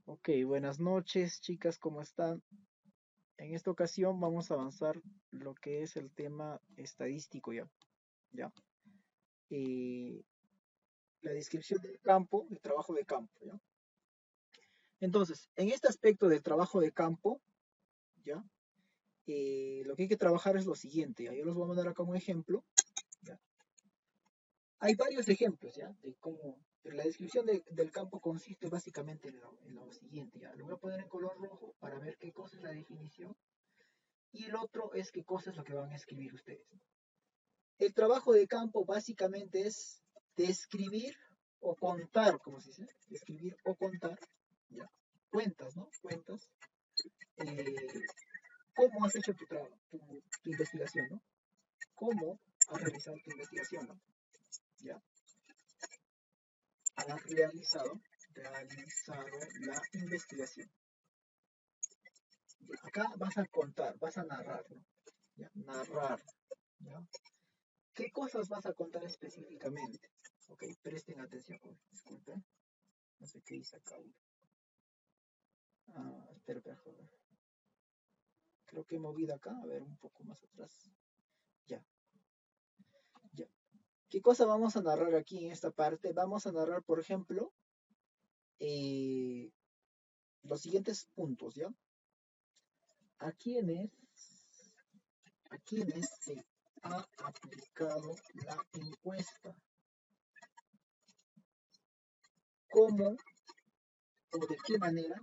Ok, buenas noches, chicas, ¿cómo están? En esta ocasión vamos a avanzar lo que es el tema estadístico ya, ¿ya? Eh, la descripción del campo, del trabajo de campo, ¿ya? Entonces, en este aspecto del trabajo de campo, ¿ya? Lo que hay que trabajar es lo siguiente, ¿ya? Yo los voy a mandar acá un ejemplo, ¿ya? Hay varios ejemplos, ¿ya? De cómo, pero la descripción del campo consiste básicamente en lo siguiente, ¿ya? Lo voy a poner en color rojo para ver qué cosa es la definición y el otro es qué cosa es lo que van a escribir ustedes. El trabajo de campo básicamente es describir o contar, como se dice, describir o contar, ya, cuentas, ¿no? Cuentas, eh, cómo has hecho tu investigación, ¿no? Cómo has realizado tu investigación, ¿no? Ya, has realizado la investigación. Ya, acá vas a contar, vas a narrar, ¿no? Ya, narrar, ¿ya? ¿Qué cosas vas a contar específicamente? Ok, presten atención, disculpen, no sé qué hice acá. Espera, espera, joder. Creo que he movido acá, a ver, un poco más atrás. Ya, ya. ¿Qué cosa vamos a narrar aquí en esta parte? Vamos a narrar, por ejemplo, eh, los siguientes puntos, ¿ya? ¿A quiénes, a quiénes se ha aplicado la encuesta? ¿Cómo o de qué manera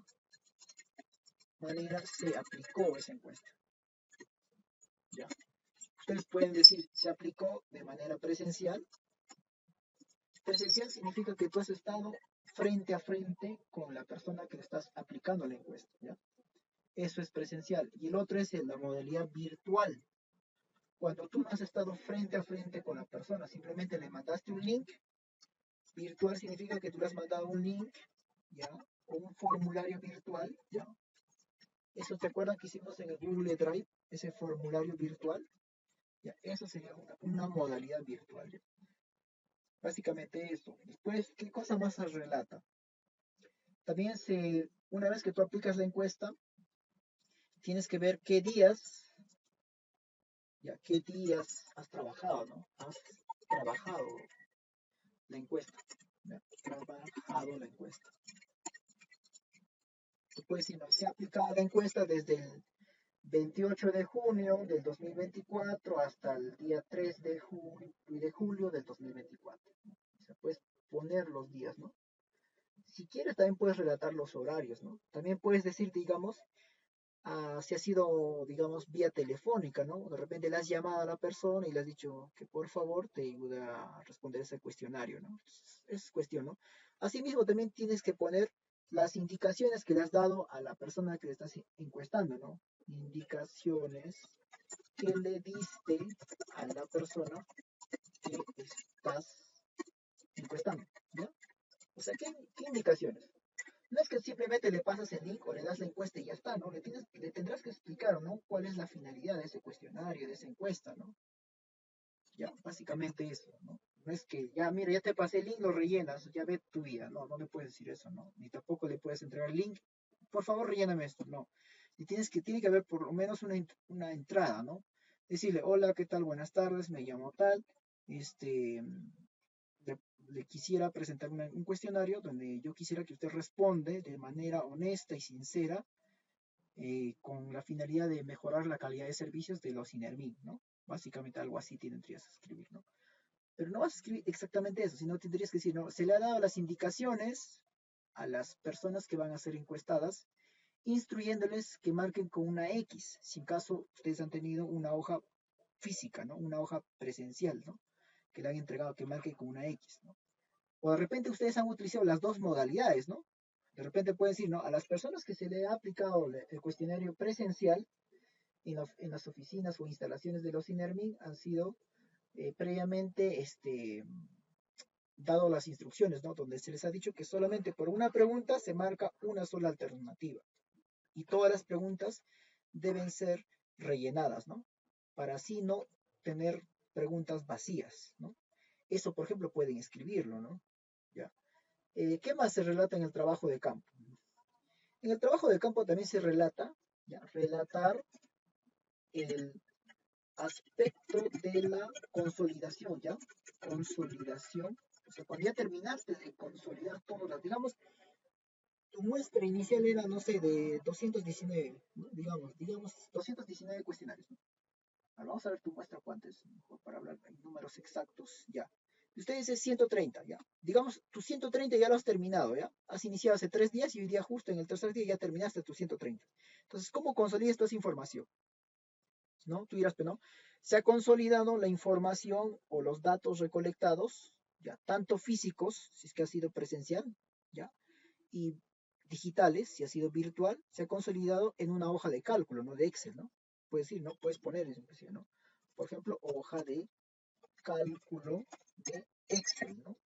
se aplicó esa encuesta? ¿Ya? Ustedes pueden decir, se aplicó de manera presencial. Presencial significa que tú has estado frente a frente con la persona que le estás aplicando la encuesta, ¿ya? Eso es presencial. Y el otro es en la modalidad virtual. Cuando tú no has estado frente a frente con la persona, simplemente le mandaste un link. Virtual significa que tú le has mandado un link, ¿ya? O un formulario virtual, ¿ya? Eso te acuerdan que hicimos en el Google Drive, ese formulario virtual, ¿ya? Eso sería una modalidad virtual, ¿ya? Básicamente eso. Después, ¿qué cosa más se relata? También una vez que tú aplicas la encuesta, tienes que ver qué días, ya, qué días has trabajado, ¿no? Has trabajado la encuesta, ¿ya? Trabajado la encuesta. Tú puedes decir, no, se ha aplicado la encuesta desde el 28 de junio del 2024 hasta el día 3 de julio del 2024. O sea, puedes poner los días, ¿no? Si quieres, también puedes relatar los horarios, ¿no? También puedes decir, digamos, si ha sido, digamos, vía telefónica, ¿no? De repente le has llamado a la persona y le has dicho que por favor te ayude a responder ese cuestionario, ¿no? Es cuestión, ¿no? Asimismo, también tienes que poner las indicaciones que le has dado a la persona que le estás encuestando, ¿no? Indicaciones que le diste a la persona que estás encuestando, ¿ya? O sea, ¿qué indicaciones? No es que simplemente le pasas el link o le das la encuesta y ya está, ¿no? Le tendrás que explicar, ¿no? ¿Cuál es la finalidad de ese cuestionario, de esa encuesta, ¿no? Ya, básicamente eso, ¿no? No es que, ya, mira, ya te pasé el link, lo rellenas, ya ve tu vida, no, no le puedes decir eso, ¿no? Ni tampoco le puedes entregar el link, por favor, relléname esto, no. Y tiene que haber por lo menos una entrada, ¿no? Decirle, hola, ¿qué tal? Buenas tardes, me llamo tal, este, le, le quisiera presentar un cuestionario donde yo quisiera que usted responde de manera honesta y sincera con la finalidad de mejorar la calidad de servicios de los INERMIN, ¿no? Básicamente algo así tendrías que escribir, ¿no? Pero no vas a escribir exactamente eso, sino tendrías que decir, ¿no? Se le ha dado las indicaciones a las personas que van a ser encuestadas, instruyéndoles que marquen con una X, si en caso ustedes han tenido una hoja física, ¿no? Una hoja presencial, ¿no? Que le han entregado que marquen con una X, ¿no? O de repente ustedes han utilizado las dos modalidades, ¿no? De repente pueden decir, ¿no? A las personas que se le ha aplicado el cuestionario presencial en las oficinas o instalaciones de los INERMIN han sido previamente dado las instrucciones, ¿no? Donde se les ha dicho que solamente por una pregunta se marca una sola alternativa. Y todas las preguntas deben ser rellenadas, ¿no? Para así no tener preguntas vacías, ¿no? Eso, por ejemplo, pueden escribirlo, ¿no? ¿Ya? ¿Qué más se relata en el trabajo de campo? En el trabajo de campo también se relata, ¿ya? Relatar el aspecto de la consolidación, ¿ya? Consolidación. O sea, cuando ya terminaste de consolidar todo, digamos, tu muestra inicial era, no sé, de 219, ¿no? Digamos 219 cuestionarios, ¿no? Ahora vamos a ver tu muestra cuántas, mejor para hablar en números exactos, ya. Y usted dice 130, ya. Digamos, tu 130 ya lo has terminado, ya. Has iniciado hace 3 días y hoy día justo en el tercer día ya terminaste tu 130. Entonces, ¿cómo consolidas toda esa información? ¿No? Tú dirás, pero no. Se ha consolidado la información o los datos recolectados, ya, tanto físicos, si es que ha sido presencial, ya, y digitales, si ha sido virtual, se ha consolidado en una hoja de cálculo, ¿no? De Excel, ¿no? Puedes decir, ¿no? Puedes poner eso, ¿no? Por ejemplo, hoja de cálculo de Excel, ¿no?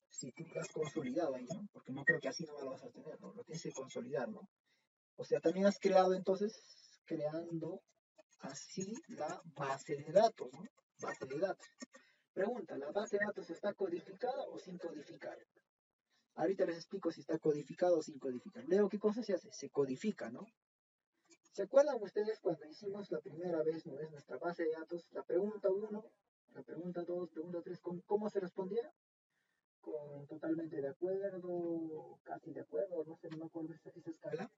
Si tú lo has consolidado ahí, ¿no? Porque no creo que así no lo vas a tener, ¿no? Lo tienes que consolidar, ¿no? O sea, también has creado entonces, creando así la base de datos, ¿no? Base de datos. Pregunta, ¿la base de datos está codificada o sin codificar? Ahorita les explico si está codificado o sin codificar. Luego, ¿qué cosa se hace? Se codifica, ¿no? ¿Se acuerdan ustedes cuando hicimos la primera vez, no es nuestra base de datos, la pregunta 1, la pregunta 2, pregunta 3, ¿cómo se respondía? Con totalmente de acuerdo, casi de acuerdo, no sé, no me acuerdo esa escala.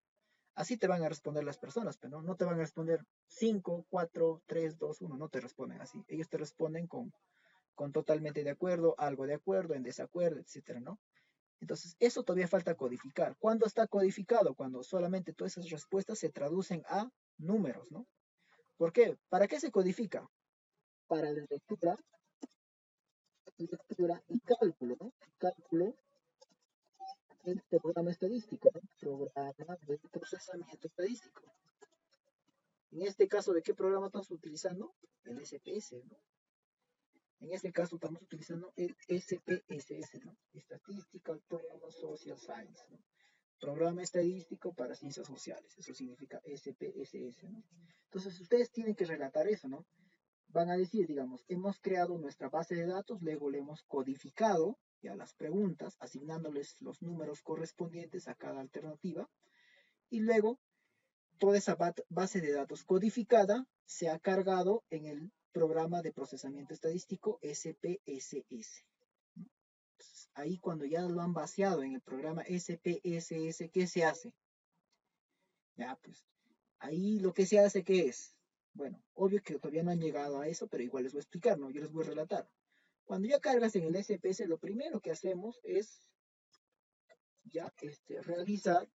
Así te van a responder las personas, pero no te van a responder 5, 4, 3, 2, 1, no te responden así. Ellos te responden con totalmente de acuerdo, en desacuerdo, etcétera, ¿no? Entonces, eso todavía falta codificar. ¿Cuándo está codificado? Cuando solamente todas esas respuestas se traducen a números, ¿no? ¿Por qué? ¿Para qué se codifica? Para la lectura y cálculo, ¿no? Cálculo del programa estadístico, ¿no? Programa de procesamiento estadístico. En este caso, ¿de qué programa estamos utilizando? El SPS, ¿no? En este caso estamos utilizando el SPSS, ¿no? Statistical Program Social Science, ¿no? Programa estadístico para ciencias sociales. Eso significa SPSS, ¿no? Entonces, ustedes tienen que relatar eso, ¿no? Van a decir, digamos, hemos creado nuestra base de datos, luego le hemos codificado ya las preguntas, asignándoles los números correspondientes a cada alternativa, y luego toda esa base de datos codificada se ha cargado en el programa de procesamiento estadístico SPSS. Entonces, ahí cuando ya lo han vaciado en el programa SPSS, ¿qué se hace? Ya, pues, ahí lo que se hace, ¿qué es? Bueno, obvio que todavía no han llegado a eso, pero igual les voy a explicar, ¿no? Yo les voy a relatar. Cuando ya cargas en el SPS, lo primero que hacemos es ya realizar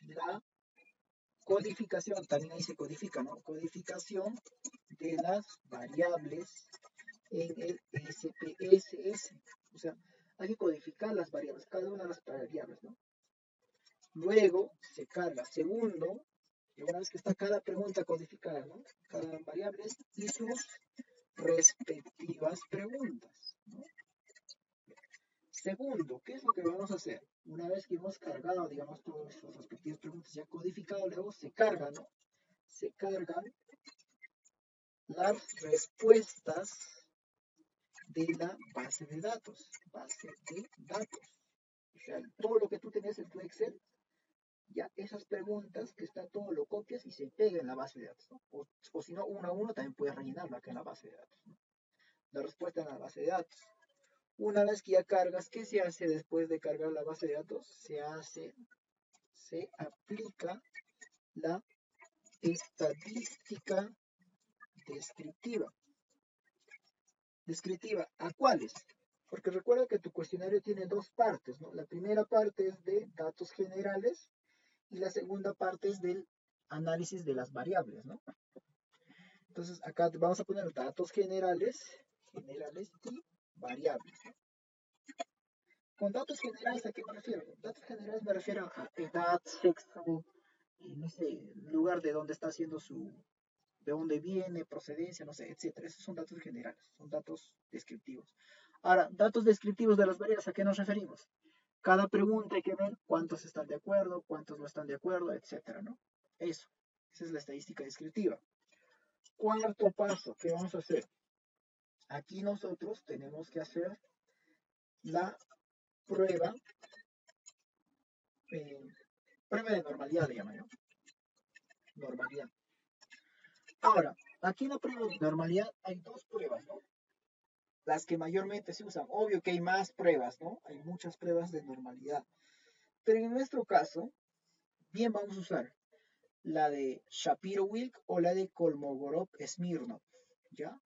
la codificación, también ahí se codifica, ¿no? Codificación de las variables en el SPSS. O sea, hay que codificar las variables, cada una de las variables, ¿no? Luego se carga segundo, y una vez que está cada pregunta codificada, ¿no? Cada variable y sus respectivas preguntas, ¿no? Segundo, ¿qué es lo que vamos a hacer? Una vez que hemos cargado, digamos, todas sus respectivas preguntas ya codificado, luego se cargan, ¿no? Se cargan las respuestas de la base de datos. Base de datos. O sea, todo lo que tú tenías en tu Excel, ya esas preguntas que está todo lo copias y se pega en la base de datos, ¿no? O si no, uno a uno también puedes rellenarlo acá en la base de datos, ¿no? La respuesta en la base de datos. Una vez que ya cargas, ¿qué se hace después de cargar la base de datos? Se aplica la estadística descriptiva. ¿Descriptiva a cuáles? Porque recuerda que tu cuestionario tiene dos partes, ¿no? La primera parte es de datos generales y la segunda parte es del análisis de las variables, ¿no? Entonces acá vamos a poner datos generales y variables. Con datos generales, ¿a qué me refiero? Datos generales me refiero a edad, sexo, no sé, lugar de dónde está haciendo de dónde viene, procedencia, no sé, etcétera. Esos son datos generales, son datos descriptivos. Ahora, datos descriptivos de las variables, ¿a qué nos referimos? Cada pregunta hay que ver cuántos están de acuerdo, cuántos no están de acuerdo, etcétera, ¿no? Eso, esa es la estadística descriptiva. Cuarto paso, ¿qué vamos a hacer? Aquí nosotros tenemos que hacer la prueba prueba de normalidad le llaman, ¿no? Normalidad. Ahora, aquí en la prueba de normalidad hay dos pruebas, ¿no? Las que mayormente se usan. Obvio que hay más pruebas, ¿no? Hay muchas pruebas de normalidad. Pero en nuestro caso, bien vamos a usar la de Shapiro-Wilk o la de Kolmogorov-Smirnov, ¿ya?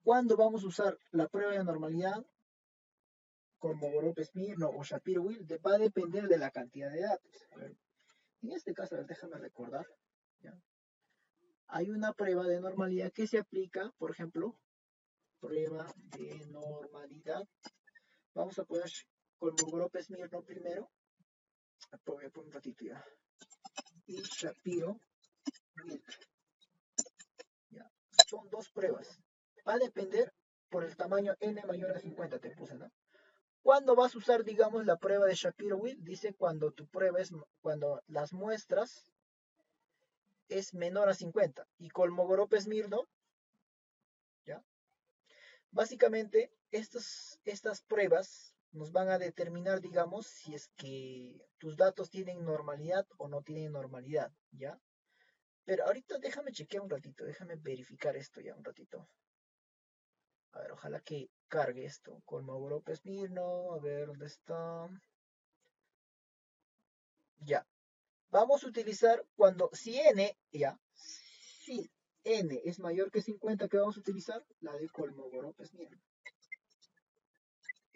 ¿Cuándo vamos a usar la prueba de normalidad? Kolmogorov-Smirnov o Shapiro-Wilk va a depender de la cantidad de datos. A ver, en este caso, a ver, déjame recordar, ¿ya? Hay una prueba de normalidad que se aplica, por ejemplo, prueba de normalidad. Vamos a poner Kolmogorov-Smirnov primero. Voy a poner un ratito ya. Y Shapiro, ¿ya? Son dos pruebas. Va a depender por el tamaño n mayor a 50, te puse, ¿no? ¿Cuándo vas a usar, digamos, la prueba de Shapiro-Wilk? Dice cuando tu prueba es, cuando las muestras es menor a 50. Y Kolmogorov-Smirnov, ¿ya? Básicamente, estas pruebas nos van a determinar, digamos, si es que tus datos tienen normalidad o no tienen normalidad, ¿ya? Pero ahorita déjame chequear un ratito, déjame verificar esto ya un ratito. A ver, ojalá que cargue esto. Kolmogorov-Smirnov, a ver dónde está. Ya. Vamos a utilizar cuando, si n, ya, si n es mayor que 50, ¿qué vamos a utilizar? La de Kolmogorov-Smirnov.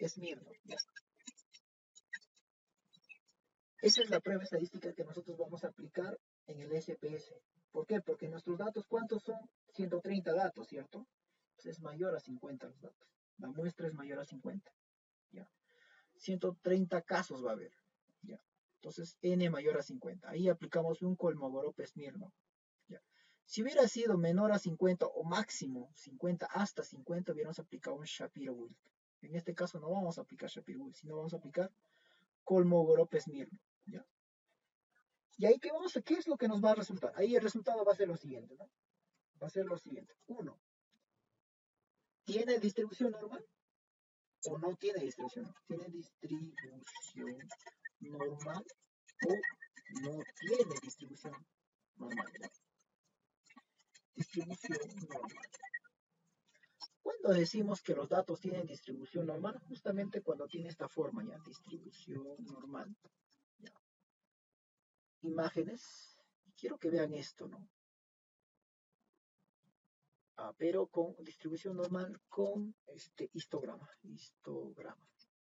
Smirnov, ya. Esa es la prueba estadística que nosotros vamos a aplicar en el SPS. ¿Por qué? Porque nuestros datos, ¿cuántos son? 130 datos, ¿cierto? Pues es mayor a 50 los datos. La muestra es mayor a 50. ¿Ya? 130 casos va a haber. ¿Ya? Entonces, n mayor a 50. Ahí aplicamos un Kolmogorov-Smirnov. ¿Ya? Si hubiera sido menor a 50 o máximo 50 hasta 50, hubiéramos aplicado un Shapiro-Wilk. En este caso no vamos a aplicar Shapiro-Wilk, sino vamos a aplicar Kolmogorov-Smirnov. ¿Ya? Y ahí, ¿qué es lo que nos va a resultar? Ahí el resultado va a ser lo siguiente, ¿no? Va a ser lo siguiente. Uno, ¿tiene distribución normal o no tiene distribución normal? ¿Tiene distribución normal o no tiene distribución normal? ¿Ya? Distribución normal. Cuando decimos que los datos tienen distribución normal, justamente cuando tiene esta forma, ¿ya? Distribución normal. ¿Ya? Imágenes. Quiero que vean esto, ¿no? Pero con distribución normal con este histograma,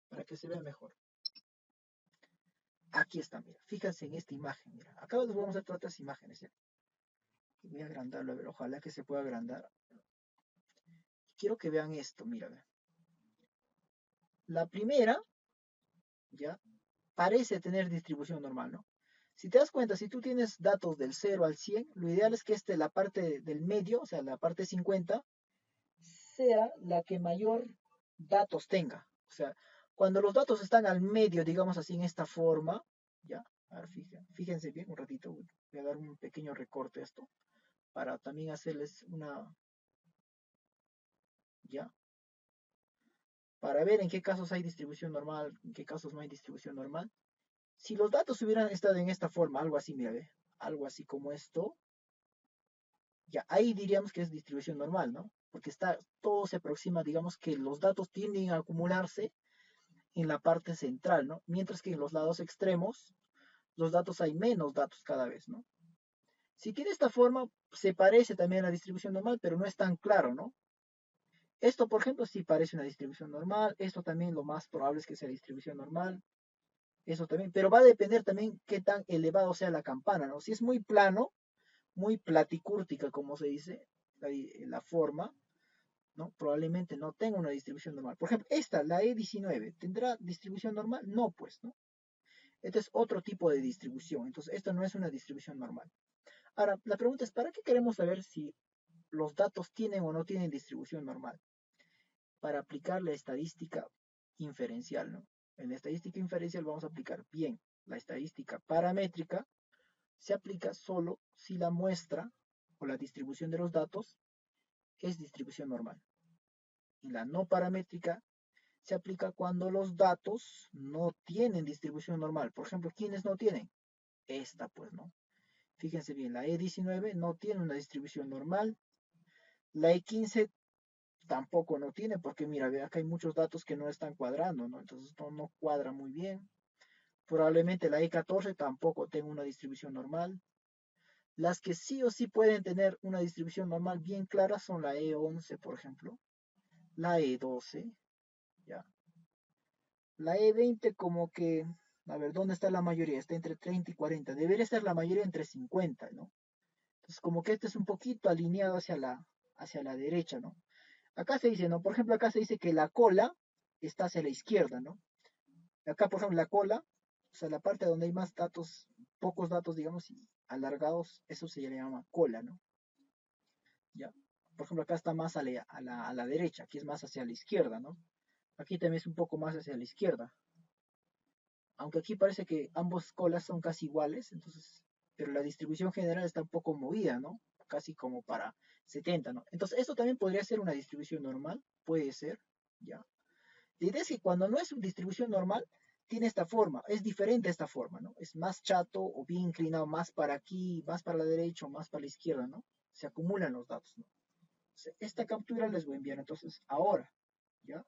para que se vea mejor. Aquí está, mira, fíjense en esta imagen, mira, acá les vamos a hacer otras imágenes, ¿ya? Voy a agrandarlo, a ver, ojalá que se pueda agrandar. Quiero que vean esto, mira, la primera, ¿ya? Parece tener distribución normal, ¿no? Si te das cuenta, si tú tienes datos del 0 al 100, lo ideal es que la parte del medio, o sea, la parte 50, sea la que mayor datos tenga. O sea, cuando los datos están al medio, digamos así, en esta forma, ¿ya? A ver, fíjense bien un ratito, voy a dar un pequeño recorte a esto, para también hacerles ¿ya? Para ver en qué casos hay distribución normal, en qué casos no hay distribución normal. Si los datos hubieran estado en esta forma, algo así, mira, ve, algo así como esto, ya, ahí diríamos que es distribución normal, ¿no? Porque todo se aproxima, digamos que los datos tienden a acumularse en la parte central, ¿no? Mientras que en los lados extremos, los datos hay menos datos cada vez, ¿no? Si tiene esta forma, se parece también a la distribución normal, pero no es tan claro, ¿no? Esto, por ejemplo, sí parece una distribución normal, esto también lo más probable es que sea distribución normal, eso también, pero va a depender también qué tan elevado sea la campana, ¿no? Si es muy plano, muy platicúrtica, como se dice, la forma, ¿no? Probablemente no tenga una distribución normal. Por ejemplo, esta, la E19, ¿tendrá distribución normal? No, pues, ¿no? Este es otro tipo de distribución. Entonces, esto no es una distribución normal. Ahora, la pregunta es, ¿para qué queremos saber si los datos tienen o no tienen distribución normal? Para aplicar la estadística inferencial, ¿no? En la estadística inferencial vamos a aplicar bien la estadística paramétrica. Se aplica solo si la muestra o la distribución de los datos es distribución normal. Y la no paramétrica se aplica cuando los datos no tienen distribución normal. Por ejemplo, ¿quiénes no tienen? Esta, pues, ¿no? Fíjense bien, la E19 no tiene una distribución normal. La E15 tampoco no tiene, porque mira, ve acá hay muchos datos que no están cuadrando, ¿no? Entonces no cuadra muy bien. Probablemente la E14 tampoco tenga una distribución normal. Las que sí o sí pueden tener una distribución normal bien clara son la E11, por ejemplo, la E12, ¿ya? La E20 como que, a ver, ¿dónde está la mayoría? Está entre 30 y 40. Debería estar la mayoría entre 50, ¿no? Entonces como que este es un poquito alineado hacia la derecha, ¿no? Acá se dice, ¿no? Por ejemplo, acá se dice que la cola está hacia la izquierda, ¿no? Acá, por ejemplo, la cola, o sea, la parte donde hay más datos, pocos datos, digamos, y alargados, eso se llama cola, ¿no? ¿Ya? Por ejemplo, acá está más a la derecha, aquí es más hacia la izquierda, ¿no? Aquí también es un poco más hacia la izquierda. Aunque aquí parece que ambos colas son casi iguales, entonces, pero la distribución general está un poco movida, ¿no? Casi como para 70, ¿no? Entonces, esto también podría ser una distribución normal, puede ser, ¿ya? La idea es que cuando no es una distribución normal, tiene esta forma, es diferente a esta forma, ¿no? Es más chato o bien inclinado más para aquí, más para la derecha o más para la izquierda, ¿no? Se acumulan los datos, ¿no? Esta captura les voy a enviar entonces ahora, ¿ya?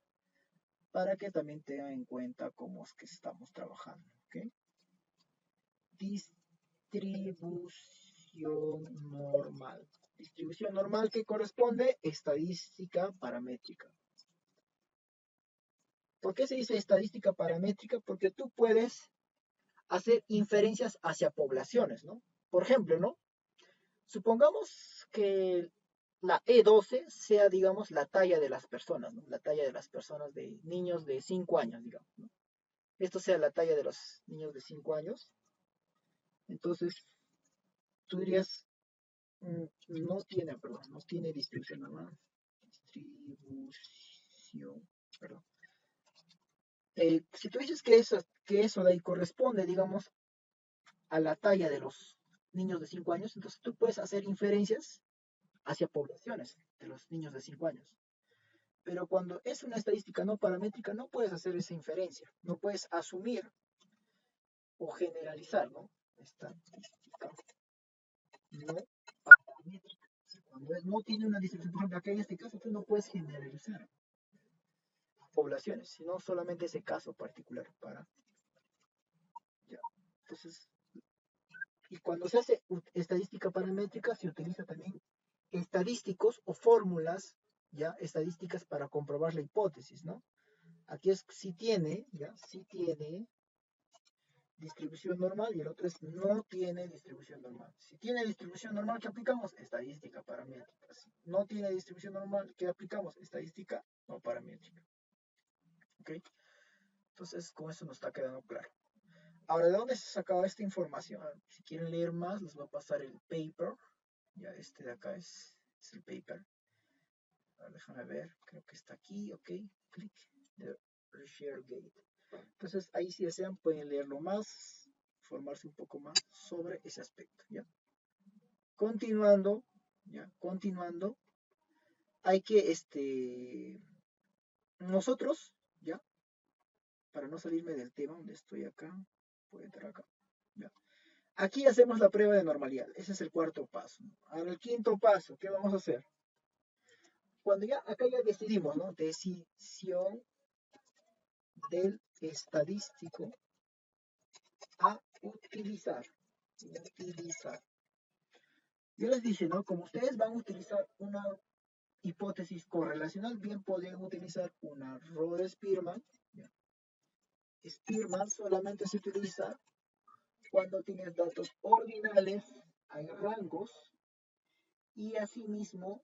Para que también tengan en cuenta cómo es que estamos trabajando, ¿ok? Distribución normal. Distribución normal que corresponde estadística paramétrica. ¿Por qué se dice estadística paramétrica? Porque tú puedes hacer inferencias hacia poblaciones, ¿no? Por ejemplo, ¿no? Supongamos que la E12 sea, digamos, la talla de las personas, ¿no? La talla de las personas de niños de 5 años, digamos, ¿no? Esto sea la talla de los niños de 5 años. Entonces, tú dirías, no tiene, perdón, no tiene distribución normal. Distribución, perdón. Si tú dices que eso de ahí corresponde, digamos, a la talla de los niños de 5 años, entonces tú puedes hacer inferencias hacia poblaciones de los niños de 5 años. Pero cuando es una estadística no paramétrica, no puedes hacer esa inferencia, no puedes asumir o generalizar, ¿no? Estadística no paramétrica. Cuando no tiene una distribución, por ejemplo, acá en este caso tú no puedes generalizar poblaciones, sino solamente ese caso particular para, ya. Entonces, y cuando se hace estadística paramétrica, se utiliza también estadísticos o fórmulas, ya, estadísticas para comprobar la hipótesis, ¿no? Aquí es si tiene, ya, si tiene distribución normal y el otro es no tiene distribución normal. Si tiene distribución normal, ¿qué aplicamos? Estadística paramétrica. Si no tiene distribución normal, ¿qué aplicamos? Estadística no paramétrica. ¿Ok? Entonces, con eso nos está quedando claro. Ahora, ¿de dónde se sacaba esta información? Si quieren leer más, les voy a pasar el paper. Ya este de acá es el paper. Ahora, déjame ver, creo que está aquí, ok. Clic de ReshareGate. Entonces, ahí si desean pueden leerlo más, formarse un poco más sobre ese aspecto, ¿ya? Continuando, ¿ya? Continuando, hay que, nosotros, ¿ya? Para no salirme del tema donde estoy acá, voy a entrar acá, ¿ya? Aquí hacemos la prueba de normalidad, ese es el cuarto paso. Ahora el quinto paso, ¿qué vamos a hacer? Cuando ya, acá ya decidimos, ¿no? Decisión del estadístico a utilizar. Utilizar. Yo les dije, ¿no? Como ustedes van a utilizar una hipótesis correlacional, bien podrían utilizar una Rho-Spearman. Spearman solamente se utiliza cuando tienes datos ordinales, hay rangos, y asimismo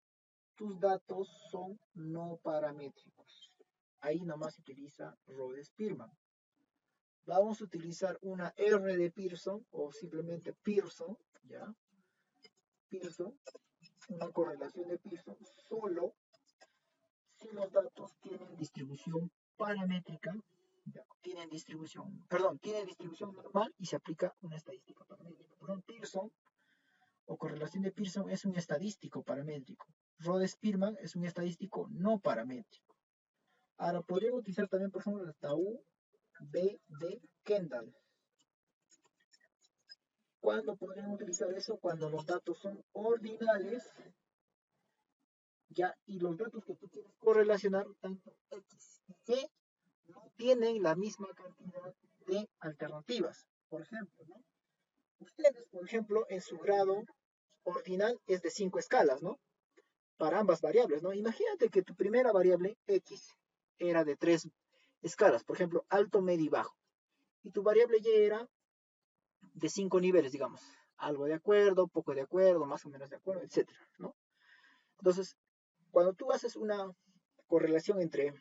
tus datos son no paramétricos. Ahí nomás se utiliza Rho-Spearman. Vamos a utilizar una R de Pearson o simplemente Pearson, ¿ya? Pearson, una correlación de Pearson, solo si los datos tienen distribución paramétrica, ¿ya? Tienen distribución normal y se aplica una estadística paramétrica. Por ejemplo, Pearson o correlación de Pearson es un estadístico paramétrico. Rho-Spearman es un estadístico no paramétrico. Ahora, podríamos utilizar también, por ejemplo, el TAU B de Kendall. ¿Cuándo podríamos utilizar eso? Cuando los datos son ordinales, ya, y los datos que tú quieres correlacionar, tanto X y Y, no tienen la misma cantidad de alternativas. Por ejemplo, ¿no? Ustedes, por ejemplo, en su grado ordinal es de 5 escalas, ¿no? Para ambas variables, ¿no? Imagínate que tu primera variable X era de 3 escalas, por ejemplo, alto, medio y bajo. Y tu variable Y era de 5 niveles, digamos. Algo de acuerdo, poco de acuerdo, más o menos de acuerdo, etcétera, ¿no? Entonces, cuando tú haces una correlación entre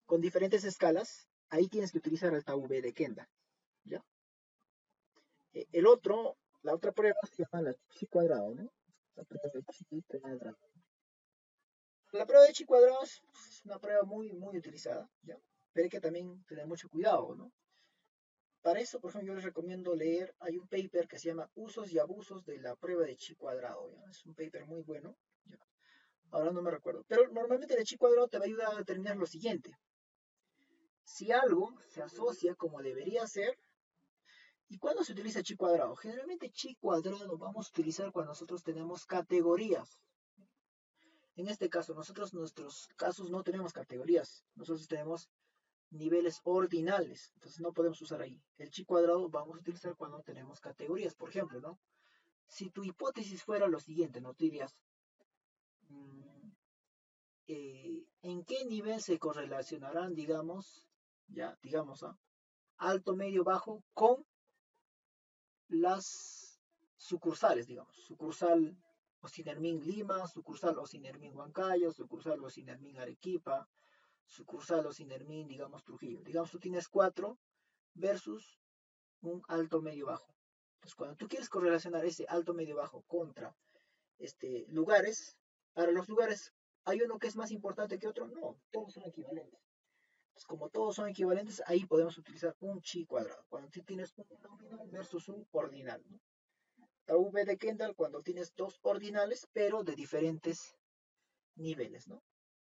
con diferentes escalas, ahí tienes que utilizar el tau V de Kendall, ¿ya? El otro, la otra prueba se llama la chi cuadrado, ¿no? La prueba de chi cuadrado. La prueba de chi cuadrado es una prueba muy utilizada, ¿ya? Pero hay que también tener mucho cuidado, ¿no? Para eso, por ejemplo, yo les recomiendo leer, hay un paper que se llama Usos y abusos de la prueba de chi cuadrado, ¿ya? Es un paper muy bueno, ¿ya? Ahora no me recuerdo. Pero normalmente el chi cuadrado te va a ayudar a determinar lo siguiente. Si algo se asocia como debería ser, ¿y cuándo se utiliza chi cuadrado? Generalmente chi cuadrado vamos a utilizar cuando nosotros tenemos categorías. En este caso, nuestros casos no tenemos categorías. Nosotros tenemos niveles ordinales. Entonces no podemos usar ahí. El chi cuadrado vamos a utilizar cuando tenemos categorías. Por ejemplo, ¿no? Si tu hipótesis fuera lo siguiente, ¿no? Tú dirías, mm, ¿en qué nivel se correlacionarán, digamos, ya, digamos, ¿ah? Alto, medio, bajo, con las sucursales, digamos, sucursal Ocinermin Lima, sucursal Ocinermin Huancayo, sucursal Ocinermin Arequipa, sucursal Ocinermin, digamos, Trujillo. Digamos, tú tienes 4 versus un alto, medio, bajo. Entonces, cuando tú quieres correlacionar ese alto, medio, bajo contra lugares, para los lugares, ¿hay uno que es más importante que otro? No, todos son equivalentes. Entonces, como todos son equivalentes, ahí podemos utilizar un chi cuadrado. Cuando tú tienes un nominal versus un ordinal, ¿no? La V de Kendall cuando tienes dos ordinales, pero de diferentes niveles, ¿no?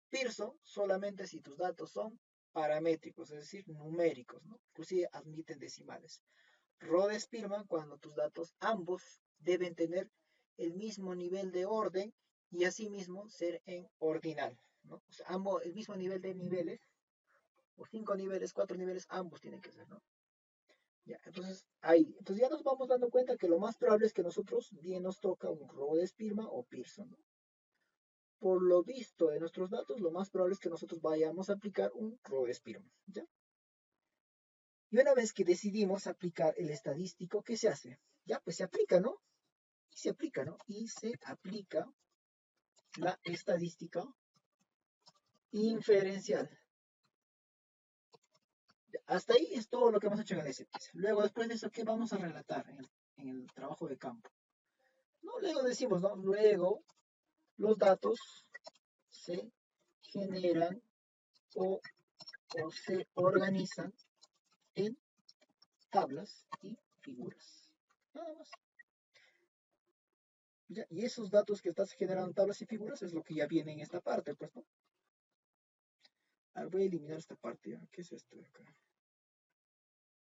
Pearson solamente si tus datos son paramétricos, es decir, numéricos, ¿no? Inclusive admiten decimales. Rhodes-Spearman cuando tus datos ambos deben tener el mismo nivel de orden y asimismo ser en ordinal, ¿no? O sea, ambos, el mismo nivel de niveles, o 5 niveles, 4 niveles, ambos tienen que ser, ¿no? Ya, entonces, ahí. Entonces ya nos vamos dando cuenta que lo más probable es que nosotros bien nos toca un Rhodes-Spearman o Pearson, ¿no? Por lo visto de nuestros datos, lo más probable es que nosotros vayamos a aplicar un Rhodes-Spearman, ¿ya? Y una vez que decidimos aplicar el estadístico, ¿qué se hace? Ya, pues se aplica, ¿no? Y se aplica, ¿no? Y se aplica la estadística inferencial. Hasta ahí es todo lo que hemos hecho en el SPSS. Luego, después de eso, ¿qué vamos a relatar en el trabajo de campo? No, luego decimos, ¿no? Luego los datos se generan o se organizan en tablas y figuras. Nada más. Ya, y esos datos que estás generando en tablas y figuras es lo que ya viene en esta parte, pues, ¿no? Ahora voy a eliminar esta parte, ¿ya? ¿Qué es esto de acá?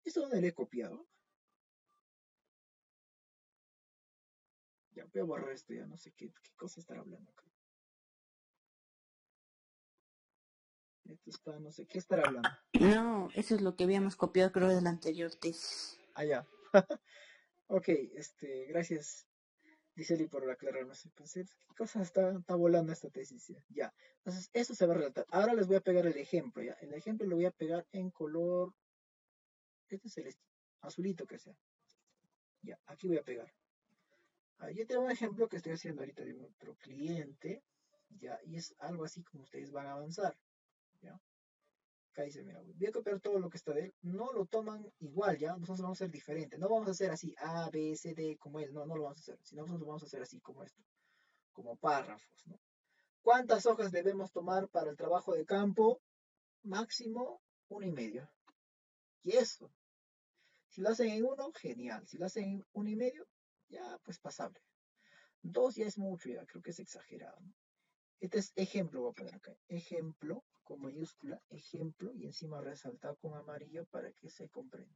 ¿Esto dónde le he copiado? Ya, voy a borrar esto, ya no sé qué cosa estar hablando acá. Esto está, no sé qué estar hablando. No, eso es lo que habíamos copiado, creo, de la anterior tesis. Ah, ya. Ok, gracias, Giseli, por aclararme. Pensé, ¿qué cosa está volando esta tesis? Ya. Entonces, eso se va a relatar. Ahora les voy a pegar el ejemplo, ¿ya? El ejemplo lo voy a pegar en color, este es el azulito que sea. Ya, aquí voy a pegar. Yo tengo un ejemplo que estoy haciendo ahorita de otro cliente, ya, y es algo así como ustedes van a avanzar, ya. Acá dice, mira, voy a copiar todo lo que está de él, no lo toman igual, ya, nosotros lo vamos a hacer diferente, no vamos a hacer así, A, B, C, D, como él, no, no lo vamos a hacer, sino nosotros lo vamos a hacer así, como esto, como párrafos, ¿no? ¿Cuántas hojas debemos tomar para el trabajo de campo? Máximo 1,5. Y eso, si lo hacen en 1, genial, si lo hacen en 1,5, ya, pues pasable. 2 ya es mucho, ya creo que es exagerado, ¿no? Este es ejemplo, voy a poner acá. Ejemplo, con mayúscula, ejemplo, y encima resaltar con amarillo para que se comprenda.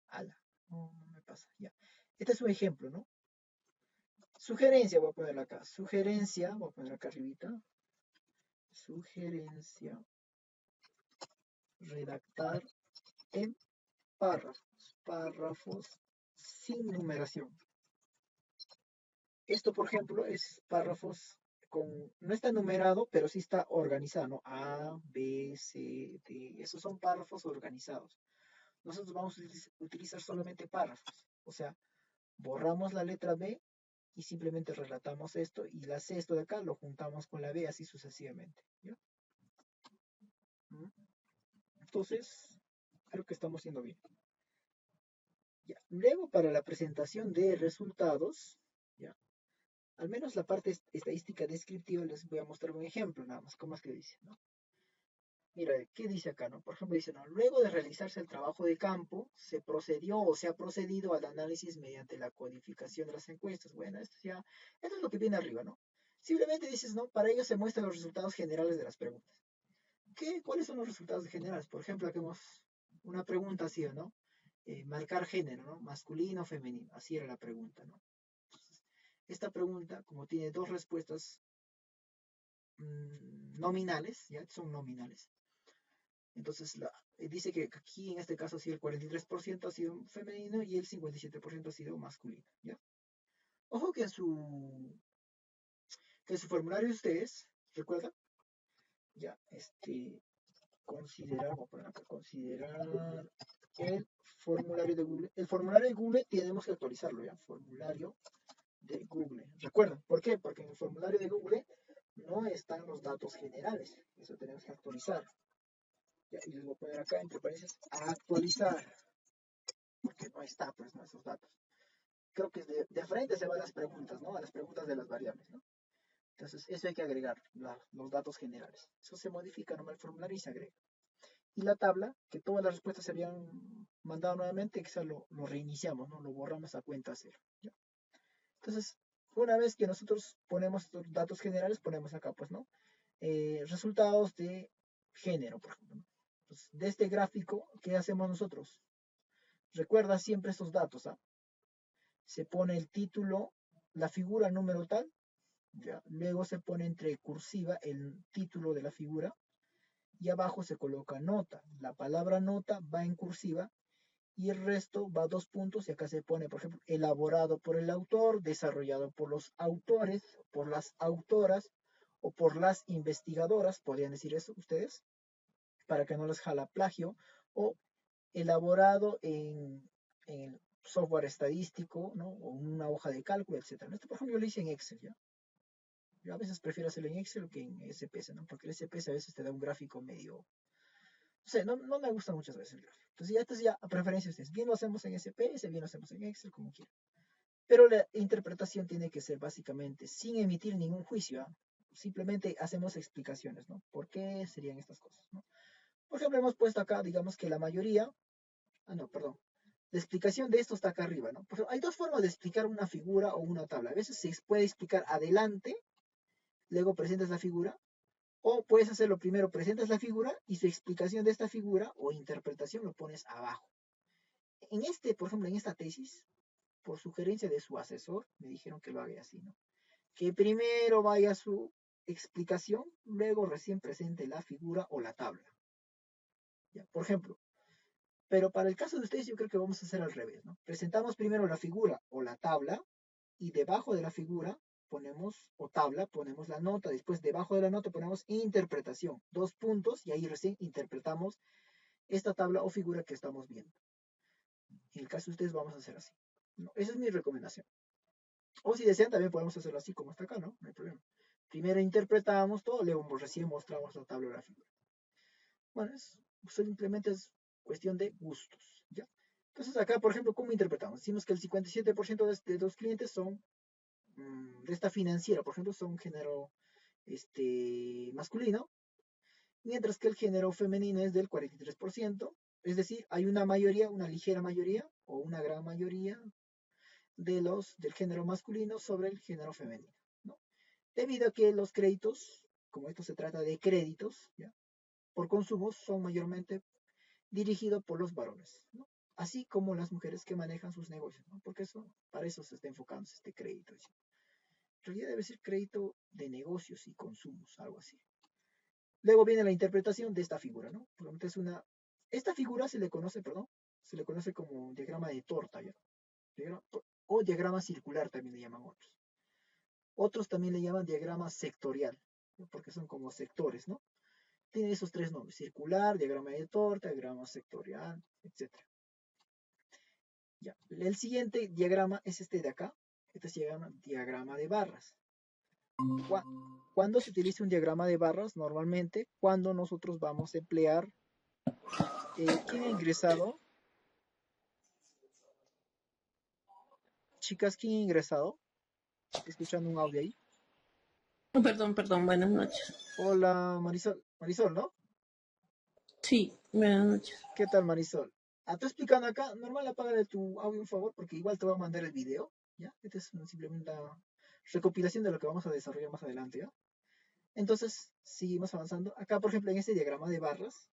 Ala, no me pasa, ya. Este es un ejemplo, ¿no? Sugerencia, voy a ponerla acá. Sugerencia, voy a poner acá arribita. Sugerencia, redactar en párrafos. Párrafos sin numeración. Esto, por ejemplo, es párrafos con, no está numerado, pero sí está organizado, ¿no? A, B, C, D. Esos son párrafos organizados. Nosotros vamos a utilizar solamente párrafos. O sea, borramos la letra B y simplemente relatamos esto y la C, esto de acá, lo juntamos con la B, así sucesivamente. ¿Ya? Entonces, creo que estamos yendo bien. Ya. Luego, para la presentación de resultados, ¿ya? Al menos la parte estadística descriptiva les voy a mostrar un ejemplo, nada más, cómo es que dice, ¿no? Mira, ¿qué dice acá, no? Por ejemplo, dice, no, luego de realizarse el trabajo de campo, se procedió o se ha procedido al análisis mediante la codificación de las encuestas. Bueno, esto es lo que viene arriba, ¿no? Simplemente dices, ¿no? Para ello se muestran los resultados generales de las preguntas. ¿Cuáles son los resultados generales? Por ejemplo, aquí vemos una pregunta así, ¿no? Marcar género, ¿no? Masculino o femenino. Así era la pregunta, ¿no? Entonces, esta pregunta, como tiene dos respuestas nominales, ¿ya? Son nominales. Entonces, dice que aquí en este caso sí el 43% ha sido femenino y el 57% ha sido masculino, ¿ya? Ojo que en su formulario ustedes, ¿recuerdan? Ya, considerar, voy a poner acá, considerar el formulario de Google. El formulario de Google tenemos que actualizarlo, ¿ya? Formulario de Google. ¿Recuerdan? ¿Por qué? Porque en el formulario de Google no están los datos generales. Eso tenemos que actualizar. Ya, y les voy a poner acá entre paréntesis actualizar. Porque no está, pues, ¿no? Esos datos. Creo que de frente se van las preguntas, ¿no? A las preguntas de las variables, ¿no? Entonces, eso hay que agregar, los datos generales. Eso se modifica nomás el formulario y se agrega. Y la tabla, que todas las respuestas se habían mandado nuevamente, quizás lo reiniciamos, ¿no? Lo borramos a cuenta cero. ¿Ya? Entonces, una vez que nosotros ponemos estos datos generales, ponemos acá, pues, ¿no? Resultados de género, por ejemplo, ¿no? Entonces, de este gráfico, ¿qué hacemos nosotros? Recuerda siempre estos datos, ¿ah? Se pone el título, la figura número tal, ¿ya? Luego se pone entre cursiva el título de la figura y abajo se coloca nota. La palabra nota va en cursiva y el resto va a dos puntos y acá se pone, por ejemplo, elaborado por el autor, desarrollado por los autores, por las autoras o por las investigadoras, podrían decir eso ustedes, para que no les jala plagio, o elaborado en software estadístico, ¿no? O una hoja de cálculo, etcétera. Esto, por ejemplo, yo lo hice en Excel, ¿ya? Yo a veces prefiero hacerlo en Excel que en SPS, ¿no? Porque el SPS a veces te da un gráfico medio, no sé, no me gusta muchas veces el gráfico. Entonces ya esto es ya a preferencia de ustedes. Bien lo hacemos en SPS, bien lo hacemos en Excel, como quieran. Pero la interpretación tiene que ser básicamente sin emitir ningún juicio, ¿eh? Simplemente hacemos explicaciones, ¿no? ¿Por qué serían estas cosas, ¿no? Por ejemplo, hemos puesto acá, digamos que la mayoría, no, perdón, la explicación de esto está acá arriba, ¿no? Por ejemplo, hay dos formas de explicar una figura o una tabla. A veces se puede explicar adelante, luego presentas la figura, o puedes hacerlo primero, presentas la figura y su explicación de esta figura o interpretación lo pones abajo. Por ejemplo, en esta tesis, por sugerencia de su asesor, me dijeron que lo haga así, ¿no? Que primero vaya su explicación, luego recién presente la figura o la tabla. ¿Ya? Por ejemplo, pero para el caso de ustedes yo creo que vamos a hacer al revés, ¿no? Presentamos primero la figura o la tabla y debajo de la figura ponemos, o tabla, ponemos la nota, después debajo de la nota ponemos interpretación, dos puntos y ahí recién interpretamos esta tabla o figura que estamos viendo. En el caso de ustedes vamos a hacer así. ¿No? Esa es mi recomendación. O si desean también podemos hacerlo así como está acá, ¿no? No hay problema. Primero interpretamos todo, luego recién mostramos la tabla o la figura. Bueno, simplemente es cuestión de gustos, ¿ya? Entonces acá, por ejemplo, ¿cómo interpretamos? Decimos que el 57% de los clientes son de esta financiera, por ejemplo, son género masculino, mientras que el género femenino es del 43%, es decir, hay una mayoría, una ligera mayoría o una gran mayoría del género masculino sobre el género femenino, ¿no? debido a que los créditos, como esto se trata de créditos, ¿ya? Por consumo, son mayormente dirigidos por los varones, ¿no? Así como las mujeres que manejan sus negocios, ¿no? Porque para eso se está enfocando este crédito. En realidad debe ser crédito de negocios y consumos, algo así. Luego viene la interpretación de esta figura, ¿no? Por lo tanto, esta figura se le conoce, perdón, se le conoce como diagrama de torta, ¿ya? O diagrama circular también le llaman otros. Otros también le llaman diagrama sectorial, ¿no? Porque son como sectores, ¿no? Tiene esos tres nombres: circular, diagrama de torta, diagrama sectorial, etc. Ya. El siguiente diagrama es este de acá. Este se llama diagrama de barras. ¿Cuándo se utiliza un diagrama de barras? Normalmente cuando nosotros vamos a emplear. ¿Quién ha ingresado? Chicas, ¿quién ha ingresado? Estoy escuchando un audio ahí. Perdón, buenas noches. Hola, Marisol. Marisol, ¿no? Sí, buenas noches. ¿Qué tal, Marisol? Estoy explicando acá. Normal, apágale tu audio, un favor, porque igual te voy a mandar el video, ¿ya? Esta es simplemente una recopilación de lo que vamos a desarrollar más adelante, ¿ya? Entonces, seguimos avanzando. Acá, por ejemplo, en este diagrama de barras,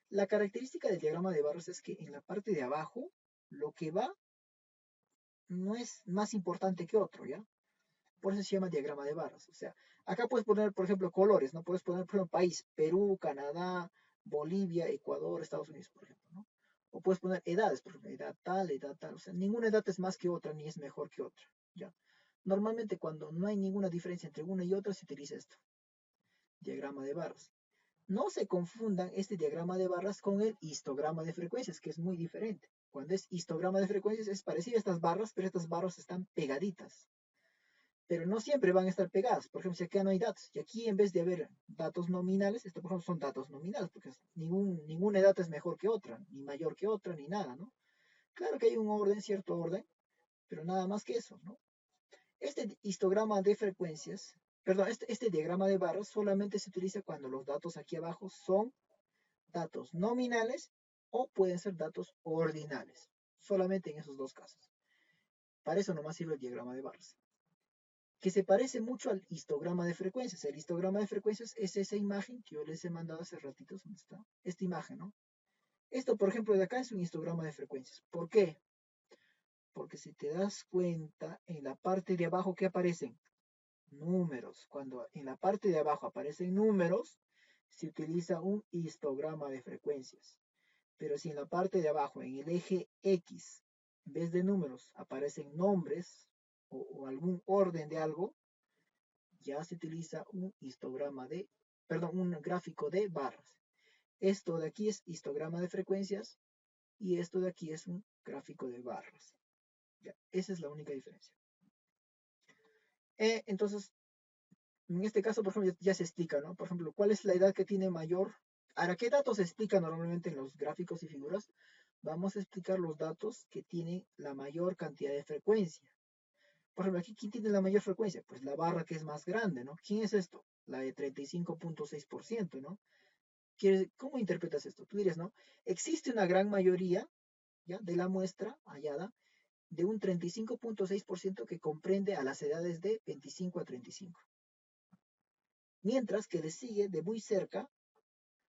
la característica del diagrama de barras es que en la parte de abajo, lo que va no es más importante que otro, ¿ya? Por eso se llama diagrama de barras. O sea, acá puedes poner, por ejemplo, colores, ¿no? Puedes poner, por ejemplo, país: Perú, Canadá, Bolivia, Ecuador, Estados Unidos, por ejemplo, ¿no? O puedes poner edades, por ejemplo, edad tal, edad tal. O sea, ninguna edad es más que otra, ni es mejor que otra, ¿ya? Normalmente cuando no hay ninguna diferencia entre una y otra, se utiliza esto, diagrama de barras. No se confundan este diagrama de barras con el histograma de frecuencias, que es muy diferente. Cuando es histograma de frecuencias es parecido a estas barras, pero estas barras están pegaditas. Pero no siempre van a estar pegadas. Por ejemplo, si acá no hay datos, y aquí en vez de haber datos nominales, esto por ejemplo son datos nominales, porque ninguna edad es mejor que otra, ni mayor que otra, ni nada, ¿no? Claro que hay un orden, cierto orden, pero nada más que eso, ¿no? Este histograma de frecuencias, perdón, este diagrama de barras solamente se utiliza cuando los datos aquí abajo son datos nominales o pueden ser datos ordinales. Solamente en esos dos casos. Para eso nomás sirve el diagrama de barras, que se parece mucho al histograma de frecuencias. El histograma de frecuencias es esa imagen que yo les he mandado hace ratitos. ¿Dónde está? Esta imagen, ¿no? Esto, por ejemplo, de acá es un histograma de frecuencias. ¿Por qué? Porque si te das cuenta, en la parte de abajo, ¿qué aparecen? Números. Cuando en la parte de abajo aparecen números, se utiliza un histograma de frecuencias. Pero si en la parte de abajo, en el eje X, en vez de números, aparecen nombres o algún orden de algo, ya se utiliza un histograma perdón, un gráfico de barras. Esto de aquí es histograma de frecuencias y esto de aquí es un gráfico de barras. Ya, esa es la única diferencia. Entonces, en este caso, por ejemplo, ya se explica, ¿no? Por ejemplo, ¿cuál es la edad que tiene mayor? Ahora, ¿qué datos se explican normalmente en los gráficos y figuras? Vamos a explicar los datos que tienen la mayor cantidad de frecuencia. Por ejemplo, aquí, ¿quién tiene la mayor frecuencia? Pues la barra que es más grande, ¿no? ¿Quién es esto? La de 35.6%, ¿no? ¿Cómo interpretas esto? Tú dirías, ¿no? Existe una gran mayoría, ¿ya?, de la muestra hallada de un 35.6% que comprende a las edades de 25 a 35. Mientras que le sigue de muy cerca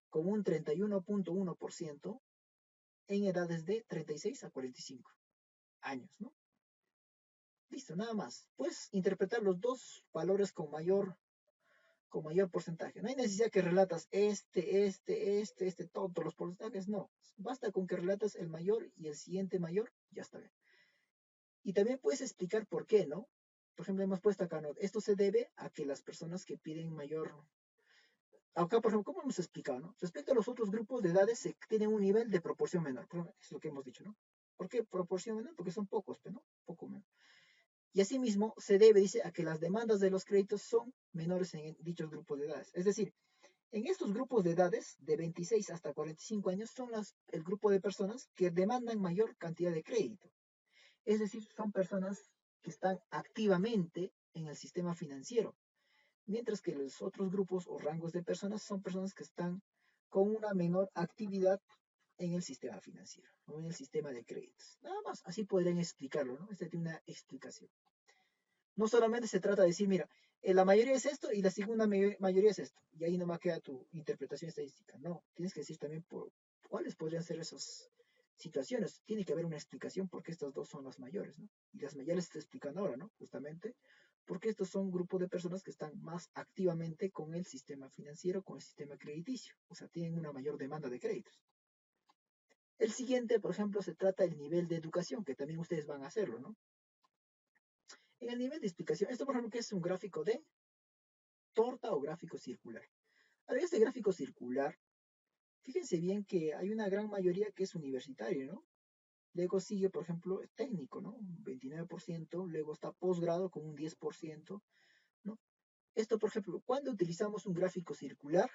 con un 31.1% en edades de 36 a 45 años, ¿no? Listo, nada más. Puedes interpretar los dos valores con mayor porcentaje. No hay necesidad que relatas todos los porcentajes, no. Basta con que relatas el mayor y el siguiente mayor, ya está bien. Y también puedes explicar por qué, ¿no? Por ejemplo, hemos puesto acá, ¿no? Esto se debe a que las personas que piden mayor. Acá, por ejemplo, ¿cómo hemos explicado, no? Respecto a los otros grupos de edades, se tiene un nivel de proporción menor. Es lo que hemos dicho, ¿no? ¿Por qué proporción menor? Porque son pocos, ¿no? Poco menos. Y asimismo, se debe, dice, a que las demandas de los créditos son menores en dichos grupos de edades. Es decir, en estos grupos de edades, de 26 hasta 45 años, son el grupo de personas que demandan mayor cantidad de crédito. Es decir, son personas que están activamente en el sistema financiero, mientras que los otros grupos o rangos de personas son personas que están con una menor actividad en el sistema financiero o en el sistema de créditos. Nada más, así podrían explicarlo, ¿no? Esta tiene una explicación. No solamente se trata de decir, mira, la mayoría es esto y la segunda mayoría es esto. Y ahí nomás queda tu interpretación estadística. No, tienes que decir también por cuáles podrían ser esas situaciones. Tiene que haber una explicación por qué estas dos son las mayores, ¿no? Y las mayores te explican ahora, ¿no? Justamente porque estos son grupos de personas que están más activamente con el sistema financiero, con el sistema crediticio. O sea, tienen una mayor demanda de créditos. El siguiente, por ejemplo, se trata del nivel de educación, que también ustedes van a hacerlo, ¿no? En el nivel de explicación, esto por ejemplo que es un gráfico de torta o gráfico circular. Ahora, este gráfico circular, fíjense bien que hay una gran mayoría que es universitario, ¿no? Luego sigue, por ejemplo, técnico, ¿no? Un 29%, luego está posgrado con un 10%, ¿no? Esto, por ejemplo, ¿cuándo utilizamos un gráfico circular?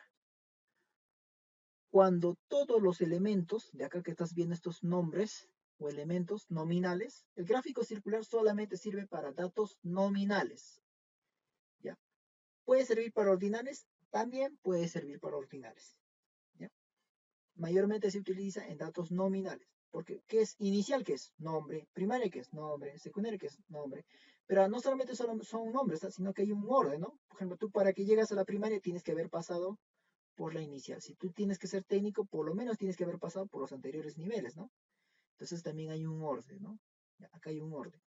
Cuando todos los elementos, de acá que estás viendo estos nombres o elementos nominales, el gráfico circular solamente sirve para datos nominales, ¿ya? ¿Puede servir para ordinales? También puede servir para ordinales, ¿ya? Mayormente se utiliza en datos nominales, porque ¿qué es inicial? ¿Qué es? Nombre. Primaria, ¿qué es? Nombre. Secundaria, ¿qué es? Nombre. Pero no solamente son nombres, sino que hay un orden, ¿no? Por ejemplo, tú para que llegas a la primaria tienes que haber pasado por la inicial. Si tú tienes que ser técnico, por lo menos tienes que haber pasado por los anteriores niveles, ¿no? Entonces también hay un orden, ¿no? Ya, acá hay un orden.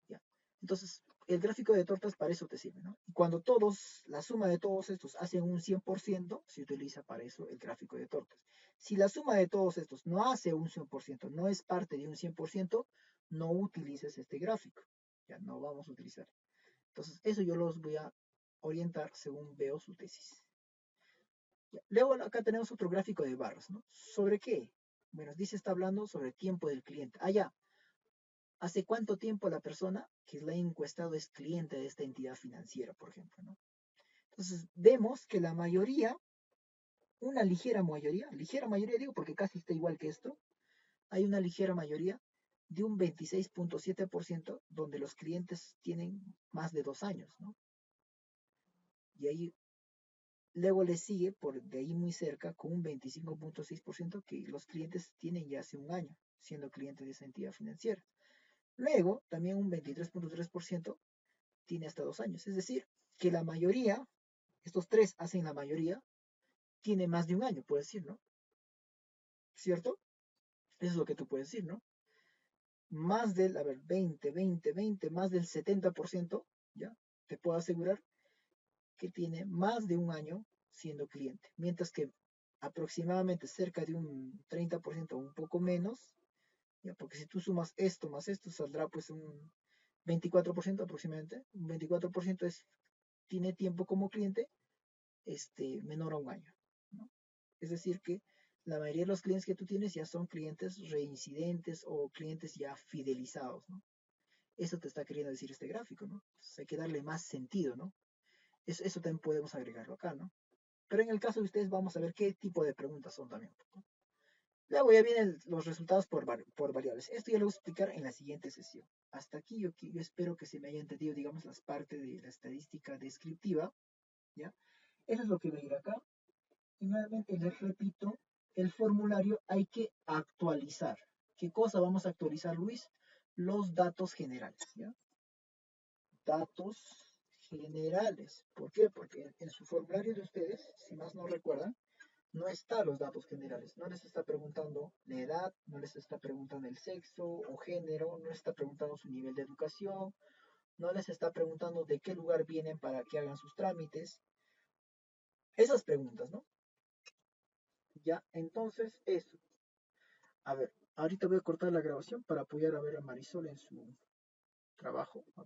¿Ya? Entonces, el gráfico de tortas para eso te sirve, ¿no? Y cuando la suma de todos estos hacen un 100%, se utiliza para eso el gráfico de tortas. Si la suma de todos estos no hace un 100%, no es parte de un 100%, no utilices este gráfico. Ya no vamos a utilizar. Entonces, eso yo los voy a orientar según veo su tesis. Ya. Luego acá tenemos otro gráfico de barras, ¿no? ¿Sobre qué? Bueno, dice está hablando sobre el tiempo del cliente. Ah, ya. ¿Hace cuánto tiempo la persona que la ha encuestado es cliente de esta entidad financiera, por ejemplo, ¿no? Entonces, vemos que la mayoría, una ligera mayoría digo porque casi está igual que esto, hay una ligera mayoría de un 26.7% donde los clientes tienen más de 2 años, ¿no? Y ahí luego le sigue por de ahí muy cerca con un 25.6% que los clientes tienen ya hace un año siendo clientes de esa entidad financiera. Luego, también un 23.3% tiene hasta 2 años. Es decir, que la mayoría, estos tres hacen la mayoría, tiene más de un año, puedes decir, ¿no? ¿Cierto? Eso es lo que tú puedes decir, ¿no? Más del, a ver, 20, más del 70%, ¿ya? Te puedo asegurar que tiene más de un año siendo cliente. Mientras que aproximadamente cerca de un 30% o un poco menos, ¿ya? Porque si tú sumas esto más esto, saldrá pues un 24% aproximadamente. Un 24% tiene tiempo como cliente menor a un año, ¿no? Es decir, que la mayoría de los clientes que tú tienes ya son clientes reincidentes o clientes ya fidelizados, ¿no? Eso te está queriendo decir este gráfico, ¿no? Entonces hay que darle más sentido, ¿no? Eso también podemos agregarlo acá, ¿no? Pero en el caso de ustedes vamos a ver qué tipo de preguntas son también, ¿no? Luego ya vienen los resultados por variables. Esto ya lo voy a explicar en la siguiente sesión. Hasta aquí yo espero que se me haya entendido, digamos, las partes de la estadística descriptiva, ¿ya? Eso es lo que voy a ir acá. Y nuevamente les repito, el formulario hay que actualizar. ¿Qué cosa vamos a actualizar, Luis? Los datos generales, ¿ya? Datos generales. ¿Por qué? Porque en su formulario de ustedes, si más no recuerdan, no están los datos generales. No les está preguntando la edad, no les está preguntando el sexo o género, no les está preguntando su nivel de educación, no les está preguntando de qué lugar vienen para que hagan sus trámites. Esas preguntas, ¿no? Ya, entonces eso. A ver, ahorita voy a cortar la grabación para apoyar a ver a Marisol en su trabajo.